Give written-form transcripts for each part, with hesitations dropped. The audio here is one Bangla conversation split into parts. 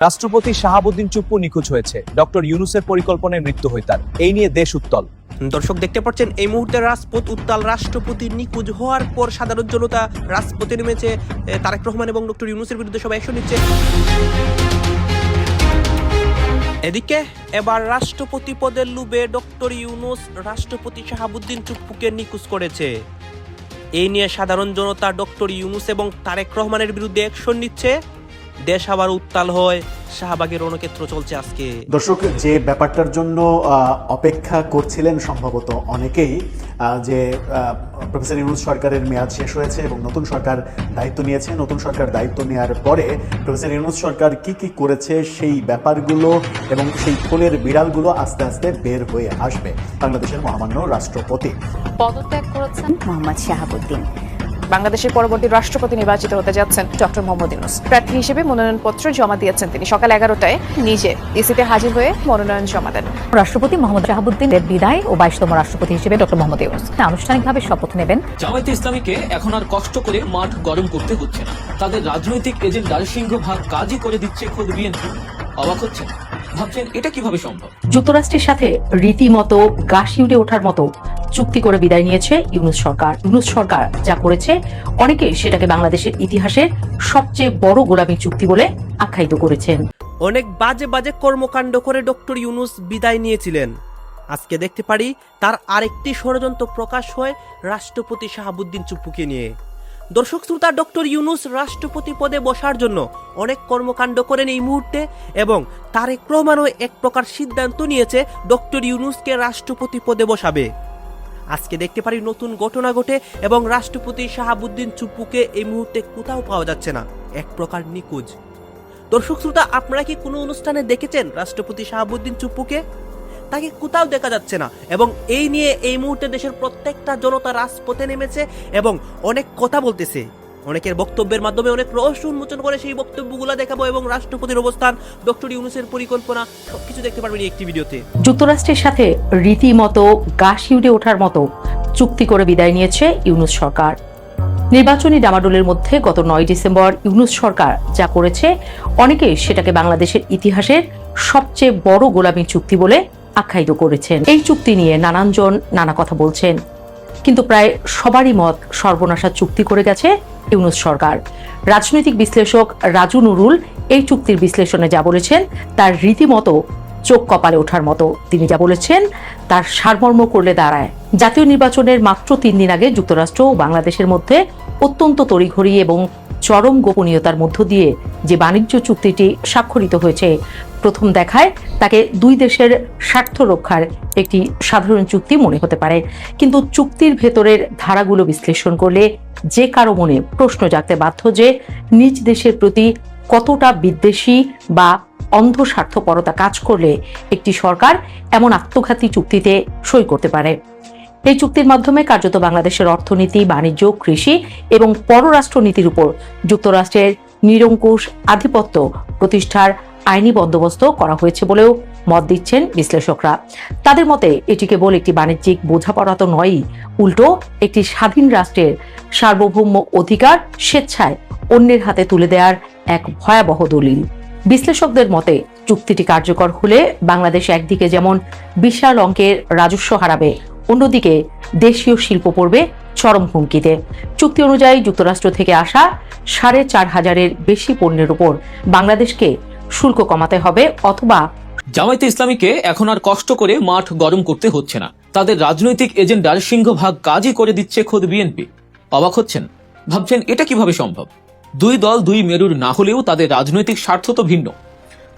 রাষ্ট্রপতি শাহাবুদ্দিন চুপ্পু নিখোঁজ হয়েছে। ডক্টর ইউনূসের পরিকল্পনায় মৃত্যু হয় তার। এই নিয়ে দেশ উত্তাল। দর্শক দেখতে পাচ্ছেন এই মুহূর্তে রাজপথ উত্তাল। রাষ্ট্রপতি নিখোঁজ হওয়ার পর সাধারণ জনতা রাজপথে নেমেছে। তারেক রহমান এবং ডক্টর ইউনূসের বিরুদ্ধে সবাই অ্যাকশন নিচ্ছে। এদিকে এবার রাষ্ট্রপতি পদের লোভে ডক্টর ইউনূস রাষ্ট্রপতি শাহাবুদ্দিন চুপ্পুকে নিখোঁজ করেছে। এই নিয়ে সাধারণ জনতা ডক্টর ইউনূস এবং তারেক রহমানের বিরুদ্ধে অ্যাকশন নিচ্ছে। দেশ আবার উত্তাল হয়। শাহবাগের রণক্ষেত্র চলছে আজকে। দর্শক, যে ব্যাপারটার জন্য অপেক্ষা করছিলেন সম্ভবত অনেকেই, যে প্রফেসর ইউনূস সরকারের মেয়াদ শেষ হয়েছে এবং নতুন সরকার দায়িত্ব নিয়েছে। নতুন সরকার দায়িত্ব নেওয়ার পরে প্রফেসর ইউনূস সরকার কি কি করেছে সেই ব্যাপারগুলো এবং সেই ফলের বিড়ালগুলো আস্তে আস্তে বের হয়ে আসবে। বাংলাদেশের মহামান্য রাষ্ট্রপতি পদত্যাগ করেছেন মোহাম্মদ শাহাবুদ্দিন। বাংলাদেশের পরবর্তী রাষ্ট্রপতি নির্বাচিত হতে যাচ্ছেন ডক্টর মোহাম্মদ ইউনূস। প্রার্থী হিসেবে মনোনয়নপত্র জমা দিয়েছেন তিনি। সকাল 11টায় নিজে ইসিতে হাজির হয়ে মনোনয়ন জমা দেন। রাষ্ট্রপতি মোহাম্মদ শাহাবুদ্দিনের বিদায় ও 22তম রাষ্ট্রপতি হিসেবে ডক্টর মোহাম্মদ ইউনূস আনুষ্ঠানিকভাবে শপথ নেবেন। জামায়াতে ইসলামীকে এখন আর কষ্ট করে মাঠ গরম করতে হচ্ছে না। তাদের রাজনৈতিক এজেন্ডার সিংহভাগ কাজই করে দিচ্ছে খোদ বিএনপি। অবাক হচ্ছেন? ভাবছেন এটা কিভাবে সম্ভব? যুক্তরাষ্ট্রের সাথে রীতিমতো গা শিউরে ওঠার মতো চুক্তি করে বিদায় নিয়েছে ইউনূস সরকার। ইউনূস সরকার যা করেছে অনেকে সেটাকে বাংলাদেশের ইতিহাসের সবচেয়ে বড় গোলামী চুক্তি বলে আখ্যায়িত করেছেন। অনেক বাজে বাজে কর্মকাণ্ড করে ডক্টর ইউনূস বিদায় নিয়েছিলেন। আজকে দেখতে পারি তার আরেকটি ষড়যন্ত্র প্রকাশ হয় রাষ্ট্রপতি শাহাবুদ্দিন চুপ্পুকে নিয়ে। দর্শক শ্রোতা, ডক্টর ইউনূস রাষ্ট্রপতি পদে বসার জন্য অনেক কর্মকাণ্ড করেন এই মুহূর্তে, এবং তারেক রহমানও এক প্রকার সিদ্ধান্ত নিয়েছে ডক্টর ইউনূসকে রাষ্ট্রপতি পদে বসাবে। আজকে দেখতে পারি নতুন ঘটনা ঘটে এবং রাষ্ট্রপতি শাহাবুদ্দিন চুপ্পুকে এই মুহূর্তে কোথাও পাওয়া যাচ্ছে না, এক প্রকার নিখোঁজ। দর্শক শ্রোতা, আপনারা কি কোনো অনুষ্ঠানে দেখেছেন রাষ্ট্রপতি শাহাবুদ্দিন চুপ্পুকে? তাকে কোথাও দেখা যাচ্ছে না, এবং এই নিয়ে এই মুহূর্তে দেশের প্রত্যেকটা জনতা রাজপথে নেমেছে এবং অনেক কথা বলতেছে। অনেকের বক্তব্যের মাধ্যমে অনেক রহস্য উন্মোচন করে সেই বক্তব্যগুলো দেখাবো, এবং রাষ্ট্রপতির অবস্থান, ডক্টর ইউনূসের পরিকল্পনা সবকিছু দেখতে পারবেন একটি ভিডিওতে। যুক্তরাষ্ট্রের সাথে রীতিমতো গা শিউরে ওঠার মতো চুক্তি করে বিদায় নিয়েছে ইউনূস সরকার। নির্বাচনী ডামাডোলের মধ্যে গত 9 ডিসেম্বর ইউনূস সরকার যা করেছে অনেকে সেটাকে বাংলাদেশের ইতিহাসের সবচেয়ে বড় গোলামী চুক্তি বলে আখ্যায়িত করেছেন। এই চুক্তি নিয়ে নানানজন নানা কথা বলছেন, কিন্তু প্রায় সবারই মত সর্বনাশা চুক্তি করে গেছে ইউনূস সরকার। রাজনৈতিক বিশ্লেষক রাজু নুরুল এই চুক্তির বিশ্লেষণে যা বলেছেন তার রীতিমতো চোখ কপালে ওঠার মতো। তিনি যা বলেছেন তার সারমর্ম করলে দাঁড়ায়। জাতীয় নির্বাচনের মাত্র 3 দিন আগে যুক্তরাষ্ট্র ও বাংলাদেশের মধ্যে অত্যন্ত তড়িঘড়ি এবং চরম গোপনীয়তার মধ্য দিয়ে যে বাণিজ্য চুক্তিটি স্বাক্ষরিত হয়েছে, প্রথম দেখায় তাকে দুই দেশের স্বার্থ রক্ষার একটি সাধারণ চুক্তি মনে হতে পারে, কিন্তু চুক্তির ভেতরের ধারাগুলো বিশ্লেষণ করলে যে কারো মনে প্রশ্ন জাগতে বাধ্য যে নিজ দেশের প্রতি কতটা বিদ্বেষী বা অন্ধ স্বার্থপরতা কাজ করলে একটি সরকার এমন আত্মঘাতী চুক্তিতে সই করতে পারে। এই চুক্তির মাধ্যমে কার্যত বাংলাদেশের অর্থনীতি, বাণিজ্য, কৃষি এবং পররাষ্ট্রনীতির উপর যুক্তরাষ্ট্রের নিরঙ্কুশ আধিপত্য প্রতিষ্ঠার আইনি বন্দোবস্ত করা হয়েছে বলেও মত দিচ্ছেন বিশ্লেষকরা। তাদের মতে এটি কেবল একটি বাণিজ্যিক বোঝাপড়া তো নয়ই, উল্টো একটি স্বাধীন রাষ্ট্রের সার্বভৌম অধিকার স্বেচ্ছায় অন্যের হাতে তুলে দেওয়ার এক ভয়াবহ দলিল। বিশ্লেষকদের মতে চুক্তিটি কার্যকর হলে বাংলাদেশ একদিকে যেমন বিশাল অঙ্কের রাজস্ব হারাবে, অন্যদিকে দেশীয় শিল্প পড়বে চরম হুমকিতে। চুক্তি অনুযায়ী যুক্তরাষ্ট্র থেকে আসা 4,500-এর বেশি পণ্যের উপর বাংলাদেশকে শুল্ক কমাতে হবে, অথবা জামায়াতে ইসলামীকে এখন আর কষ্ট করে মাঠ গরম করতে হচ্ছে না। তাদের রাজনৈতিক এজেন্ডার সিংহভাগ কাজই করে দিচ্ছে খোদ বিএনপি। অবাক হচ্ছেন? ভাবছেন এটা কিভাবে সম্ভব? দুই দল দুই মেরুর না হলেও তাদের রাজনৈতিক স্বার্থ তো ভিন্ন।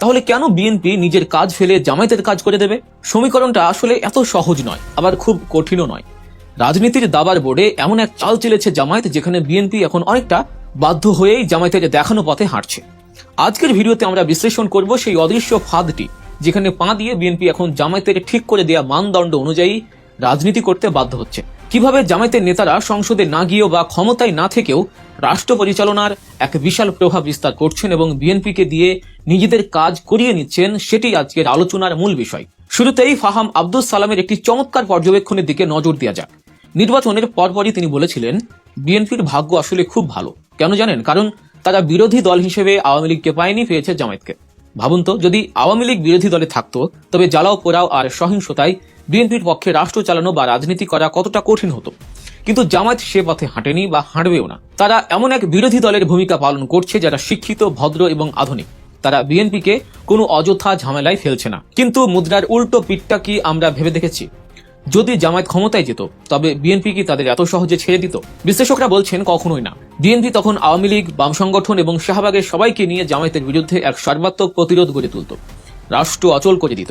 তাহলে কেন বিএনপি নিজের কাজ ফেলে জামায়াতের কাজ করে দেবে? সমীকরণটা আসলে এত সহজ নয়, আবার খুব কঠিনও নয়। রাজনীতির দাবার বোর্ডে এমন এক চাল চেলেছে জামায়াত, যেখানে বিএনপি এখন অনেকটা বাধ্য হয়েই জামায়াতের দেখানো পথে হাঁটছে। আজকের ভিডিওতে আমরা বিশ্লেষণ করব সেই অদৃশ্য ফাঁদটি, যেখানে পা দিয়ে বিএনপি এখন জামায়াতের ঠিক করে দেয়া মানদণ্ড অনুযায়ী রাজনীতি করতে বাধ্য হচ্ছে। কিভাবে জামায়াতের নেতারা সংসদে না গিয়েও বা ক্ষমতায় না থেকেও রাষ্ট্র পরিচালনার এক বিশাল প্রভাব বিস্তার করছেন এবং বিএনপিকে দিয়ে নিজেদের কাজ করিয়ে নিচ্ছেন, সেটি আজকের আলোচনার মূল বিষয়। শুরুতেই ফাহাম আব্দুস সালামের একটি চমৎকার পর্যবেক্ষণের দিকে নজর দেওয়া যাক। নির্বাচনের পরপরই তিনি বলেছিলেন বিএনপির ভাগ্য আসলে খুব ভালো। কেন জানেন? কারণ তারা বিরোধী দল হিসেবে আওয়ামী লীগকে পায়নি, পেয়েছে জামায়াতকে। ভাবুন তো, যদি আওয়ামী লীগ বিরোধী দলে থাকতো তবে জ্বালাও পোড়াও আর সহিংসতায় বিএনপির পক্ষে রাষ্ট্র চালানো বা রাজনীতি করা কতটা কঠিন হতো। কিন্তু জামায়াত সে পথে হাঁটেনি বা হাঁটবেও না। তারা এমন এক বিরোধী দলের ভূমিকা পালন করছে যারা শিক্ষিত, ভদ্র এবং আধুনিক। তারা বিএনপিকে কোনো অযথা ঝামেলায় ফেলছে না। কিন্তু মুদ্রার উল্টো পিঠটা কি আমরা ভেবে দেখেছি? যদি জামায়াত ক্ষমতায় যেত তবে বিএনপি কি তাদের এত সহজে ছেড়ে দিত? বিশ্লেষকরা বলছেন কখনোই না। বিএনপি তখন আওয়ামী লীগ, বাম সংগঠন এবং শাহবাগের সবাইকে নিয়ে জামায়াতের বিরুদ্ধে এক সর্বাত্মক প্রতিরোধ গড়ে তুলত, রাষ্ট্র অচল করে দিত।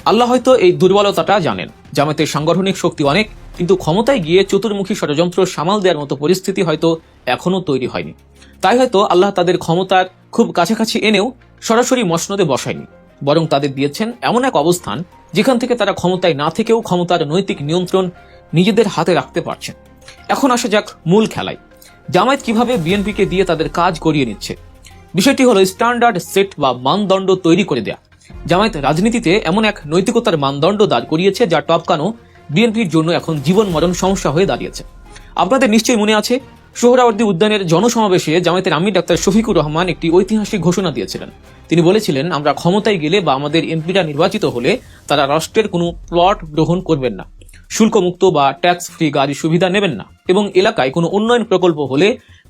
আল্লাহ হয়তো এই দুর্বলতাটা জানেন। জামায়াতের সাংগঠনিক শক্তি অনেক, কিন্তু ক্ষমতায় গিয়ে চতুর্মুখী ষড়যন্ত্র সামাল দেওয়ার মতো পরিস্থিতি হয়তো এখনো তৈরি হয়নি। তাই হয়তো আল্লাহ তাদের ক্ষমতার খুব কাছাকাছি এনেও সরাসরি মসনদে বসায়নি, বরং তাদের দিয়েছেন এমন এক অবস্থান যেখান থেকে তারা ক্ষমতায় না থেকেও ক্ষমতার নৈতিক নিয়ন্ত্রণ নিজেদের হাতে রাখতে পারছেন। এখন আসা যাক মূল খেলায়। জামায়াত কিভাবে বিএনপিকে দিয়ে তাদের কাজ করিয়ে নিচ্ছে? বিষয়টি হলো স্ট্যান্ডার্ড সেট বা মানদণ্ড তৈরি করে দেয়া। জামায়াত রাজনীতিতে এমন এক নৈতিকতার মানদণ্ড দাঁড় করিয়েছে যা টপকানো বিএনপির জন্য এখন জীবন মরণ সমস্যা হয়ে দাঁড়িয়েছে। আপনাদের নিশ্চয়ই মনে আছে, সোহরাওয়ার্দী উদ্যানের জনসমাবেশে জামায়াতের আমির ডাক্তার শফিকুর রহমান একটি ঐতিহাসিক ঘোষণা দিয়েছিলেন। তিনি বলেছিলেন, আমরা ক্ষমতায় গেলে বা আমাদের এমপিরা নির্বাচিত হলে তারা রাষ্ট্রের কোনো প্লট গ্রহণ করবেন না, শুল্কমুক্ত বা ট্যাক্স ফ্রি গাড়ির সুবিধা নেবেন না, এবং এলাকায় কোনো উন্নয়ন প্রকল্প হলে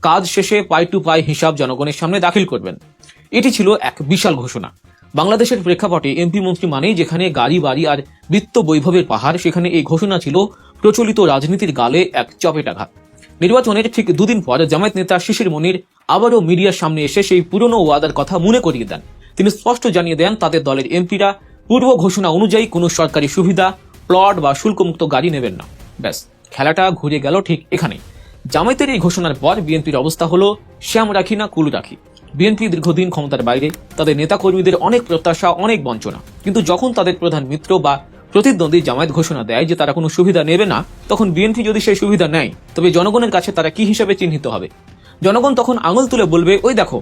কাজ শেষে পাই টু পাই হিসাব জনগণের সামনে দাখিল করবেন। এটি ছিল এক বিশাল ঘোষণা। বাংলাদেশের প্রেক্ষাপটে এমপি মন্ত্রী মানেই যেখানে গাড়ি বাড়ি আর বিত্ত বৈভবের পাহাড়, সেখানে এই ঘোষণা ছিল প্রচলিত রাজনীতির গালে এক চপেটাঘাত। নির্বাচনের ঠিক দুদিন পর জামায়াত নেতা শিশির মনির আবারও মিডিয়ার সামনে এসে সেই পুরনো ওয়াদার কথা মনে করিয়ে দেন। তিনি স্পষ্ট জানিয়ে দেন তাদের দলের এমপিরা পূর্ব ঘোষণা অনুযায়ী কোনো সরকারি সুবিধা, প্লট বা শুল্কমুক্ত গাড়ি নেবেন না। ব্যাস, খেলাটা ঘুরে গেল ঠিক এখানেই। জামায়াতের এই ঘোষণার পর বিএনপির অবস্থা হলো শ্যাম রাখি না কুল রাখি। বিএনপি দীর্ঘদিন ক্ষমতার বাইরে, তাদের নেতাকর্মীদের অনেক প্রত্যাশা, অনেক বঞ্চনা। কিন্তু যখন তাদের প্রধান মিত্র বা প্রতিদ্বন্দ্বী জামায়াত ঘোষণা দেয় যে তারা কোনো সুবিধা নেবে না, তখন বিএনপি যদি সেই সুবিধা নেয় তবে জনগণের কাছে তারা কি হিসাবে চিহ্নিত হবে? জনগণ তখন আঙুল তুলে বলবে, ওই দেখো,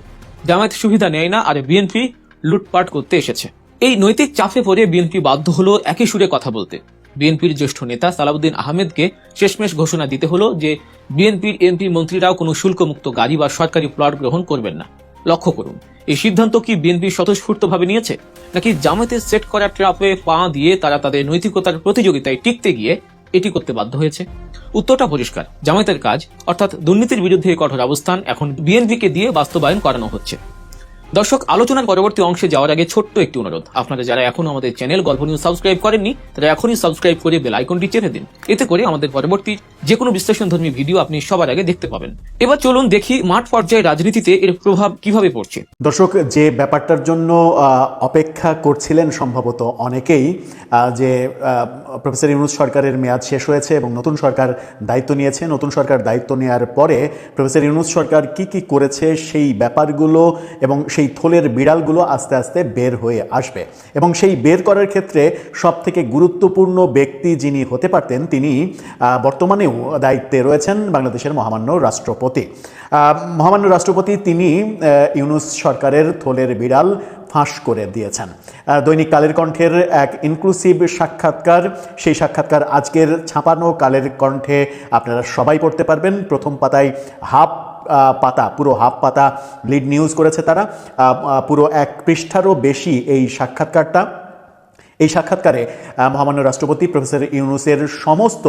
জামায়াত সুবিধা নেয় না আর বিএনপি লুটপাট করতে এসেছে। এই নৈতিক চাপে পড়ে বিএনপি বাধ্য হলো একই সুরে কথা বলতে। বিএনপির জ্যেষ্ঠ নেতা সালাউদ্দিন আহমেদকে শেষমেশ ঘোষণা দিতে হলো যে বিএনপির এমপি মন্ত্রীরাও কোনো শুল্কমুক্ত গাড়ি বা সরকারি প্লট গ্রহণ করবেন না। লক্ষ্য করুন, এই সিদ্ধান্ত কি বিএনপি স্বতঃস্ফূর্তভাবে নিয়েছে, নাকি জামায়াতের সেট করা ট্র্যাপে পা দিয়ে তারা তাদের নৈতিকতার প্রতিযোগিতায় টিকতে গিয়ে এটি করতে বাধ্য হয়েছে? উত্তরটা পরিষ্কার, জামায়াতের কাজ অর্থাৎ দুর্নীতির বিরুদ্ধে কঠোর অবস্থান এখন বিএনপিকে দিয়ে বাস্তবায়ন করানো হচ্ছে। দর্শক, আলোচনার পরবর্তী অংশে যাওয়ার আগে ছোট্ট একটি অনুরোধ, আপনারা যারা এখনো আমাদের চ্যানেল গল্প নিউজ সাবস্ক্রাইব করেননি তারা এখনই সাবস্ক্রাইব করে বেল আইকনটি চেপে দিন। এতে করে আমাদের পরবর্তী যে কোনো বিশ্লেষণধর্মী ভিডিও আপনি সবার আগে দেখতে পাবেন। এবার চলুন দেখি মাঠ পর্যায়ে রাজনীতিতে এর প্রভাব কিভাবে পড়ছে। দর্শক, যে ব্যাপারটার জন্য অপেক্ষা করছিলেন সম্ভবত অনেকেই, যে প্রফেসর ইউনূস সরকারের মেয়াদ শেষ হয়েছে এবং নতুন সরকার দায়িত্ব নিয়েছে। নতুন সরকার দায়িত্ব নেওয়ার পরে প্রফেসর ইউনূস সরকার কি করেছে সেই ব্যাপারগুলো এবং সেই থলের বিড়ালগুলো আস্তে আস্তে বের হয়ে আসবে। এবং সেই বের করার ক্ষেত্রে সবথেকে গুরুত্বপূর্ণ ব্যক্তি যিনি হতে পারতেন, তিনি বর্তমানেও দায়িত্বে রয়েছেন বাংলাদেশের মহামান্য রাষ্ট্রপতি। মহামান্য রাষ্ট্রপতি তিনি ইউনূস সরকারের থলের বিড়াল ফাঁস করে দিয়েছেন। দৈনিক কালের কণ্ঠের এক ইনক্লুসিভ সাক্ষাৎকার, সেই সাক্ষাৎকার আজকের ছাপানো কালের কণ্ঠে আপনারা সবাই পড়তে পারবেন। প্রথম পাতায় পুরো হাফ পাতা লিড নিউজ করেছে তারা, পুরো এক পৃষ্ঠারও বেশি এই সাক্ষাৎকারটা। এই সাক্ষাৎকারে মহামান্য রাষ্ট্রপতি প্রফেসর ইউনূসের সমস্ত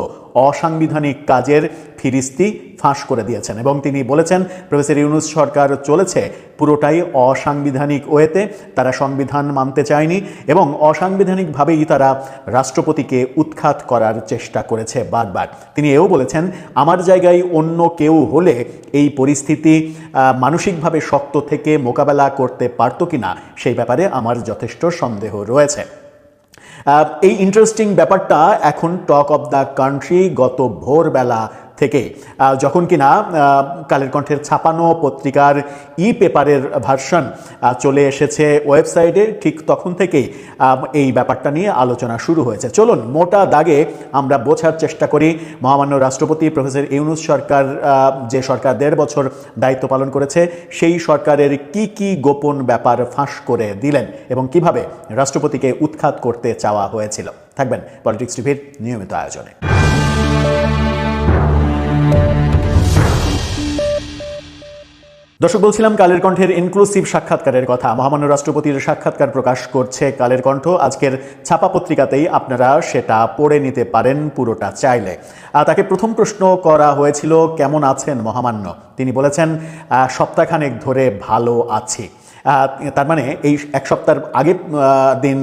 অসাংবিধানিক কাজের ফিরিস্তি ফাঁস করে দিয়েছেন এবং তিনি বলেছেন প্রফেসর ইউনূস সরকার চলেছে পুরোটাই অসাংবিধানিক ওয়েতে। তারা সংবিধান মানতে চায়নি এবং অসাংবিধানিকভাবেই তারা রাষ্ট্রপতিকে উৎখাত করার চেষ্টা করেছে বারবার। তিনি এও বলেছেন, আমার জায়গায় অন্য কেউ হলে এই পরিস্থিতি মানসিকভাবে শক্ত থেকে মোকাবেলা করতে পারত কিনা সেই ব্যাপারে আমার যথেষ্ট সন্দেহ রয়েছে। এই ইন্টারেস্টিং ব্যাপারটা এখন টক অব দ্য কান্ট্রি গত ভোরবেলা থেকে, যখন কিনা কালের কণ্ঠের ছাপানো পত্রিকার পেপারের ভার্সন চলে এসেছে ওয়েবসাইটে, ঠিক তখন থেকেই এই ব্যাপারটা নিয়ে আলোচনা শুরু হয়েছে। চলুন মোটা দাগে আমরা বোঝার চেষ্টা করি মহামান্য রাষ্ট্রপতি প্রফেসর ইউনূস সরকার, যে সরকার 1.5 বছর দায়িত্ব পালন করেছে, সেই সরকারের কি গোপন ব্যাপার ফাঁস করে দিলেন এবং কিভাবে রাষ্ট্রপতিকে উৎখাত করতে চাওয়া হয়েছিল। থাকবেন পলিটিক্স টিভির নিয়মিত আয়োজনে। দর্শক, বলছিলাম কালের কণ্ঠের ইনক্লুসিভ সাক্ষাৎকারের কথা। মহামান্য রাষ্ট্রপতির সাক্ষাৎকার প্রকাশ করছে কালের কণ্ঠ। আজকের ছাপা পত্রিকাতেই আপনারা সেটা পড়ে নিতে পারেন পুরোটা চাইলে। তাকে প্রথম প্রশ্ন করা হয়েছিল, কেমন আছেন মহামান্য? তিনি বলেছেন, সপ্তাহখানেক ধরে ভালো আছি। তার মানে এই এক সপ্তাহের আগের দিন,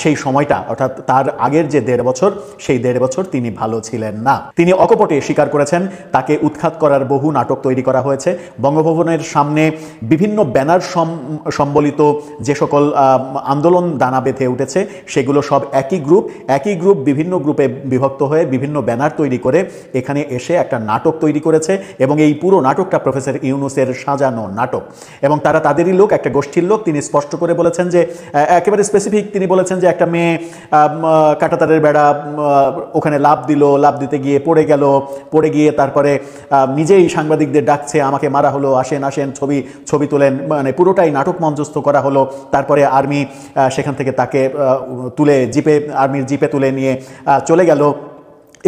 সেই সময়টা অর্থাৎ তার আগের যে 1.5 বছর, সেই 1.5 বছর তিনি ভালো ছিলেন না। তিনি অকপটে স্বীকার করেছেন তাকে উৎখাত করার বহু নাটক তৈরি করা হয়েছে। বঙ্গভবনের সামনে বিভিন্ন ব্যানার সম্বলিত যে সকল আন্দোলন দানা বেঁধে উঠেছে, সেগুলো সব একই গ্রুপ বিভিন্ন গ্রুপে বিভক্ত হয়ে বিভিন্ন ব্যানার তৈরি করে এখানে এসে একটা নাটক তৈরি করেছে। এবং এই পুরো নাটকটা প্রফেসর ইউনূসের সাজানো নাটক, এবং তারা তাদেরই লোক, একটা গোষ্ঠীর লোক। তিনি স্পষ্ট করে বলেছেন যে, একেবারে স্পেসিফিক তিনি বলেছেন যে একটা মেয়ে কাঁটাতারের বেড়া ওখানে লাফ দিতে গিয়ে পড়ে গিয়ে তারপরে নিজেই সাংবাদিকদের ডাকছে, আমাকে মারা হলো, আসেন ছবি তোলেন। মানে পুরোটাই নাটক মঞ্চস্থ করা হলো। তারপরে আর্মি সেখান থেকে তাকে তুলে আর্মির জিপে তুলে নিয়ে চলে গেল।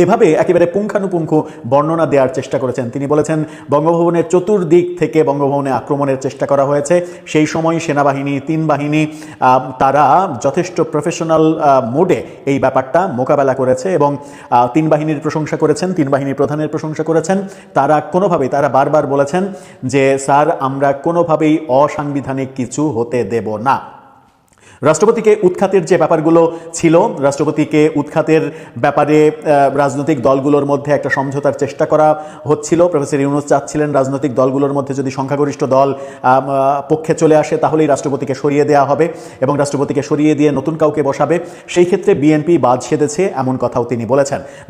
এভাবে একেবারে পুঙ্খানুপুঙ্খ বর্ণনা দেওয়ার চেষ্টা করেছেন। তিনি বলেছেন বঙ্গভবনের চতুর্দিক থেকে বঙ্গভবনে আক্রমণের চেষ্টা করা হয়েছে। সেই সময় সেনাবাহিনী, 3 বাহিনী তারা যথেষ্ট প্রফেশনাল মোডে এই ব্যাপারটা মোকাবেলা করেছে এবং 3 বাহিনীর প্রশংসা করেছেন, 3 বাহিনীর প্রধানের প্রশংসা করেছেন। তারা বারবার বলেছেন যে, স্যার, আমরা কোনোভাবেই অসাংবিধানিক কিছু হতে দেব না। রাষ্ট্রপতিকে উৎখাতের যে ব্যাপারগুলো ছিল, রাষ্ট্রপতিকে উৎখাতের ব্যাপারে রাজনৈতিক দলগুলোর মধ্যে একটা সমঝোতার চেষ্টা করা হচ্ছিল। প্রফেসর ইউনূস চাচ্ছিলেন রাজনৈতিক দলগুলোর মধ্যে যদি সংখ্যাগরিষ্ঠ দল পক্ষে চলে আসে তাহলেই রাষ্ট্রপতিকে সরিয়ে দেওয়া হবে এবং রাষ্ট্রপতিকে সরিয়ে দিয়ে নতুন কাউকে বসাবে। সেই ক্ষেত্রে বিএনপি বাদ সেধেছে, এমন কথাও তিনি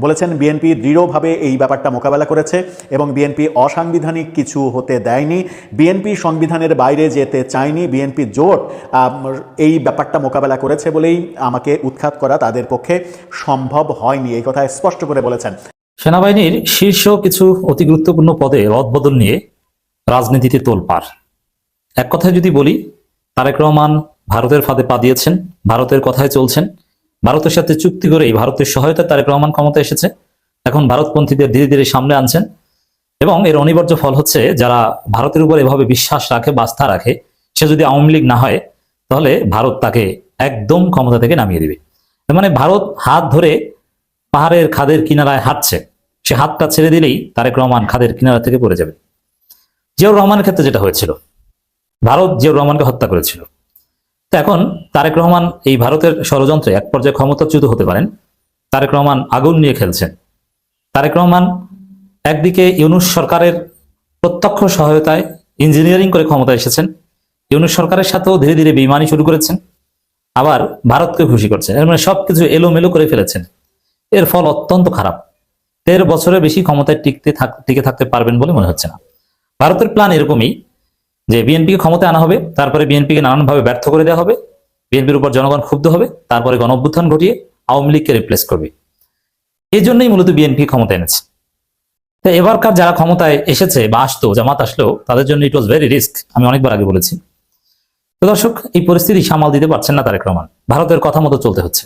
বলেছেন বিএনপি দৃঢ়ভাবে এই ব্যাপারটা মোকাবেলা করেছে এবং বিএনপি অসাংবিধানিক কিছু হতে দেয়নি। বিএনপি সংবিধানের বাইরে যেতে চায়নি। বিএনপি জোট এই ব্যাপারটা মোকাবেলা করেছে বলেই আমাকে উৎখাত করা তাদের পক্ষে সম্ভব হয়নি, এই কথা স্পষ্ট করে বলেছেন। সেনাবাহিনীর শীর্ষ কিছু অতি গুরুত্বপূর্ণ পদে রদবদল নিয়ে রাজনীতিতে তোলপাড়। এক কথায় যদি বলি, তারেক রহমান ভারতের ফাঁদে পা দিয়েছেন, ভারতের কথায় চলছেন, ভারতের সাথে চুক্তি করেই ভারতের সহায়তায় তারেক রহমান ক্ষমতা এসেছে। এখন ভারতপন্থীদের ধীরে ধীরে সামনে আনছেন এবং এর অনিবার্য ফল হচ্ছে, যারা ভারতের উপর এভাবে বিশ্বাস রাখে, আস্থা রাখে, সে যদি আওয়ামী লীগ না হয় তাহলে ভারত তাকে একদম ক্ষমতা থেকে নামিয়ে দিবে। মানে ভারত হাত ধরে পাহাড়ের খাদের কিনারায় হাঁটছে, সে হাতটা ছেড়ে দিলেই তারেক রহমান খাদের কিনারা থেকে পড়ে যাবে। জিয়াউর রহমানের ক্ষেত্রে যেটা হয়েছিল, ভারত জিয়াউর রহমানকে হত্যা করেছিল। তো এখন তারেক রহমান এই ভারতের ষড়যন্ত্রে এক পর্যায়ে ক্ষমতাচ্যুত হতে পারেন। তারেক রহমান আগুন নিয়ে খেলছেন। তারেক রহমান একদিকে ইউনূস সরকারের প্রত্যক্ষ সহায়তায় ইঞ্জিনিয়ারিং করে ক্ষমতা এসেছেন, ইউনূস সরকারের সাথেও ধীরে ধীরে বেইমানি শুরু করেছেন, আবার ভারতকে খুশি করছেন। এর মানে সবকিছু এলোমেলো করে ফেলেছেন। এর ফল অত্যন্ত খারাপ। 13 বছরের বেশি ক্ষমতায় টিকে থাকতে পারবেন বলে মনে হচ্ছে না। ভারতের প্ল্যান এরকমই যে বিএনপিকে ক্ষমতায় আনা হবে, তারপরে বিএনপিকে নানানভাবে ব্যর্থ করে দেওয়া হবে, বিএনপির উপর জনগণ ক্ষুব্ধ হবে, তারপরে গণঅভ্যুত্থান ঘটিয়ে আওয়ামী লীগকে রিপ্লেস করবে। এই জন্যই মূলত বিএনপি ক্ষমতায় এনেছে। তো এবারকার যারা ক্ষমতায় এসেছে বা আসতো, জামাত আসলেও, তাদের জন্য ইট ওয়াজ ভেরি রিস্ক। আমি অনেকবার আগে বলেছি। তো দর্শক, এই পরিস্থিতি সামাল দিতে পারছেন না তারেক রহমান। ভারতের কথা মতো চলতে হচ্ছে।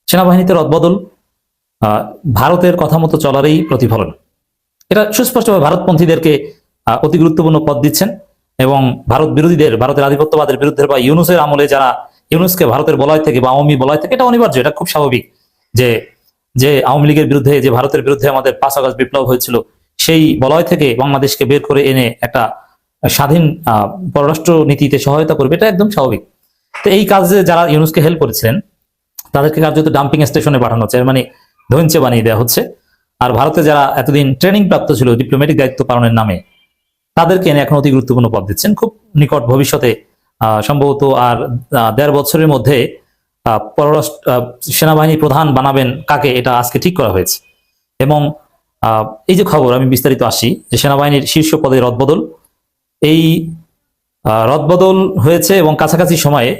সেনাবাহিনীতে রদবদল ভারতের কথা মতো চলারই প্রতিফলন। এটা সুস্পষ্টভাবে ভারতপন্থীদেরকে অতি গুরুত্বপূর্ণ পদ দিচ্ছেন এবং ভারত বিরোধীদের, ভারতের আধিপত্যবাদের বিরুদ্ধে বা ইউনূসের আমলে যারা ইউনূসকে ভারতের বলয় থেকে বা আওয়ামী বলয় থেকে, এটা অনিবার্য, এটা খুব স্বাভাবিক যে আওয়ামী লীগের বিরুদ্ধে, যে ভারতের বিরুদ্ধে আমাদের 5 আগস্ট বিপ্লব হয়েছিল, সেই বলয় থেকে বাংলাদেশকে বের করে এনে একটা স্বাধীন পররাষ্ট্র নীতিতে সহায়তা করবে, এটা একদম স্বাভাবিক। তো এই কাজে যারা ইউনূসকে হেল্প করেছিলেন তাদেরকে কার্যত ডাম্পিং স্টেশনে পাঠানো হচ্ছে, মানে ধৈর্য বানিয়ে দেওয়া হচ্ছে। আর ভারতে যারা এতদিন ট্রেনিং প্রাপ্ত ছিল ডিপ্লোম্যাটিক দায়িত্ব পালনের নামে, তাদেরকে এনে এখন অতি গুরুত্বপূর্ণ পদ দিচ্ছেন। খুব নিকট ভবিষ্যতে সম্ভবত আর 1.5 বছরের মধ্যে পররাষ্ট্র সেনাবাহিনী প্রধান বানাবেন কাকে, এটা আজকে ঠিক করা হয়েছে। এবং এই যে খবর, আমি বিস্তারিত আসি, যে সেনাবাহিনীর শীর্ষ পদে রদবদল, এই রদবদল হয়েছে এবং কাছাকাছি সময়ে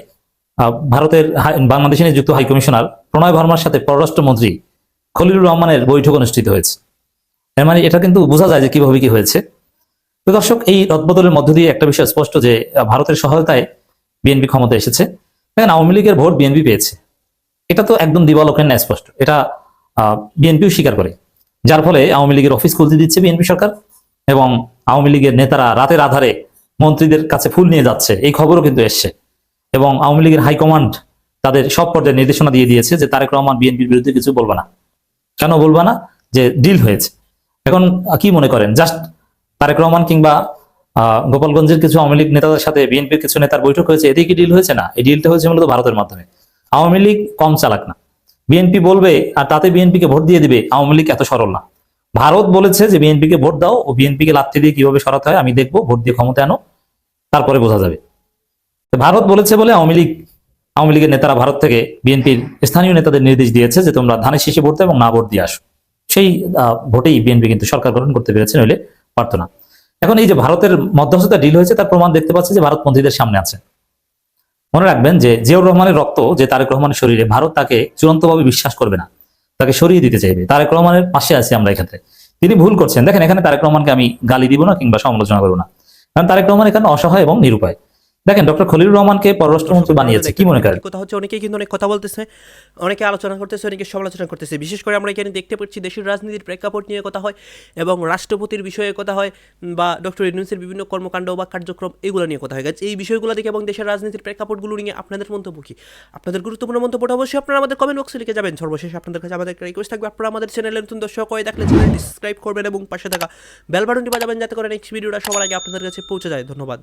ভারতের বাংলাদেশে নিযুক্ত হাই কমিশনার প্রণয় ভার্মার সাথে পররাষ্ট্রমন্ত্রী খলিলুর রহমানের বৈঠক অনুষ্ঠিত হয়েছে। এর মানে এটা কিন্তু বোঝা যায় যে কিভাবে কি হয়েছে। তো দর্শক, এই রদবদলের মধ্য দিয়ে একটা বিষয় স্পষ্ট, যে ভারতের সহায়তায় বিএনপি ক্ষমতা এসেছে। দেখেন, আওয়ামী লীগের ভোট বিএনপি পেয়েছে, এটা তো একদম দিবালোকের ন্যায় স্পষ্ট, এটা বিএনপিও স্বীকার করে। যার ফলে আওয়ামী লীগের অফিস খুলতে দিচ্ছে বিএনপি সরকার এবং আওয়ামী লীগের নেতারা রাতের আধারে মন্ত্রীদের কাছে ফুল নিয়ে যাচ্ছে, এই খবরও কিন্তু এসছে। এবং আওয়ামী লীগের হাইকমান্ড তাদের সব পর্যায়ে নির্দেশনা দিয়ে দিয়েছে যে তারেক রহমান বিএনপির বিরুদ্ধে কিছু বলবে না। কেন বলবে না? যে ডিল হয়েছে। এখন কি মনে করেন, জাস্ট তারেক রহমান কিংবা গোপালগঞ্জের কিছু আওয়ামী লীগ নেতাদের সাথে বিএনপির কিছু নেতার বৈঠক হয়েছে, এতেই কি ডিল হয়েছে? না, এই ডিলটা হয়েছে মূলত ভারতের মাধ্যমে। আওয়ামী লীগ কম চালাক না, বিএনপি বলবে আর তাতে বিএনপিকে ভোট দিয়ে দিবে, আওয়ামী লীগ এত সরল না। ভারত বলেছে যে বিএনপিকে ভোট দাও, ও বিএনপিকে লাথি দিয়ে কিভাবে সরাতে হয় আমি দেখবো, ভোট দিয়ে ক্ষমতা আনো, তারপরে বোঝা যাবে। তো ভারত বলেছে বলে আওয়ামী লীগের নেতারা ভারত থেকে বিএনপির স্থানীয় নেতাদের নির্দেশ দিয়েছে যে তোমরা ধানের শীষে ভোট দাও এবং না ভোট দিয়ে আসো। সেই ভোটেই বিএনপি কিন্তু সরকার গঠন করতে পেরেছে, নইলে পারতো না। এখন এই যে ভারতের মধ্যস্থতা ডিল হয়েছে, তার প্রমাণ দেখতে পাচ্ছি যে ভারতপন্থীদের সামনে আছে। মনে রাখবেন যে জিয়াউর রহমানের রক্ত যে তারেক রহমানের শরীরে, ভারত তাকে চূড়ান্তভাবে বিশ্বাস করবে না, তাকে সরিয়ে দিতে চাইবে। তারেক রহমানের পাশে আছি আমরা এক্ষেত্রে। তিনি ভুল করছেন। দেখেন, এখানে তারেক রহমানকে আমি গালি দিব না কিংবা সমালোচনা করবো না, কারণ তারেক রহমান এখানে অসহায় এবং নিরুপায়। দেখেন, ডক্টর খলিলুর রহমানকে পররাষ্ট্রমন্ত্রী বানিয়েছে, কি মনে করেন? কথা হচ্ছে অনেকেই কিন্তু অনেক কথা বলতেছে, অনেকে আলোচনা করতেছে, অনেকে সমালোচনা করতেছে। বিশেষ করে আমরা এখানে দেখতে পাচ্ছি দেশের রাজনীতির প্রেক্ষাপট নিয়ে কথা হয় এবং রাষ্ট্রপতির বিষয়ে কথা হয় বা ডক্টর ইউনূসের বিভিন্ন কর্মকাণ্ড বা কার্যক্রম এগুলো নিয়ে কথা হয়। এই বিষয়গুলো দেখে এবং দেশের রাজনীতির প্রেক্ষাপটগুলো নিয়ে আপনাদের মন্তব্য কি? আপনাদের গুরুত্বপূর্ণ মন্তব্যটা অবশ্যই আপনারা আমাদের কমেন্ট বক্সে লিখে যাবেন। সর্বশেষ আপনাদের কাছে আমাদের একটা রিকোয়েস্ট থাকবে, আপনারা আমাদের চ্যানেলে নতুন দর্শক হয়ে থাকলে চ্যানেলটি সাবস্ক্রাইব করবেন এবং পাশে থাকা বেল বাটনটি বাজাবেন যাতে করে নেক্সট ভিডিওটা সবার আগে আপনাদের কাছে পৌঁছে যায়। ধন্যবাদ।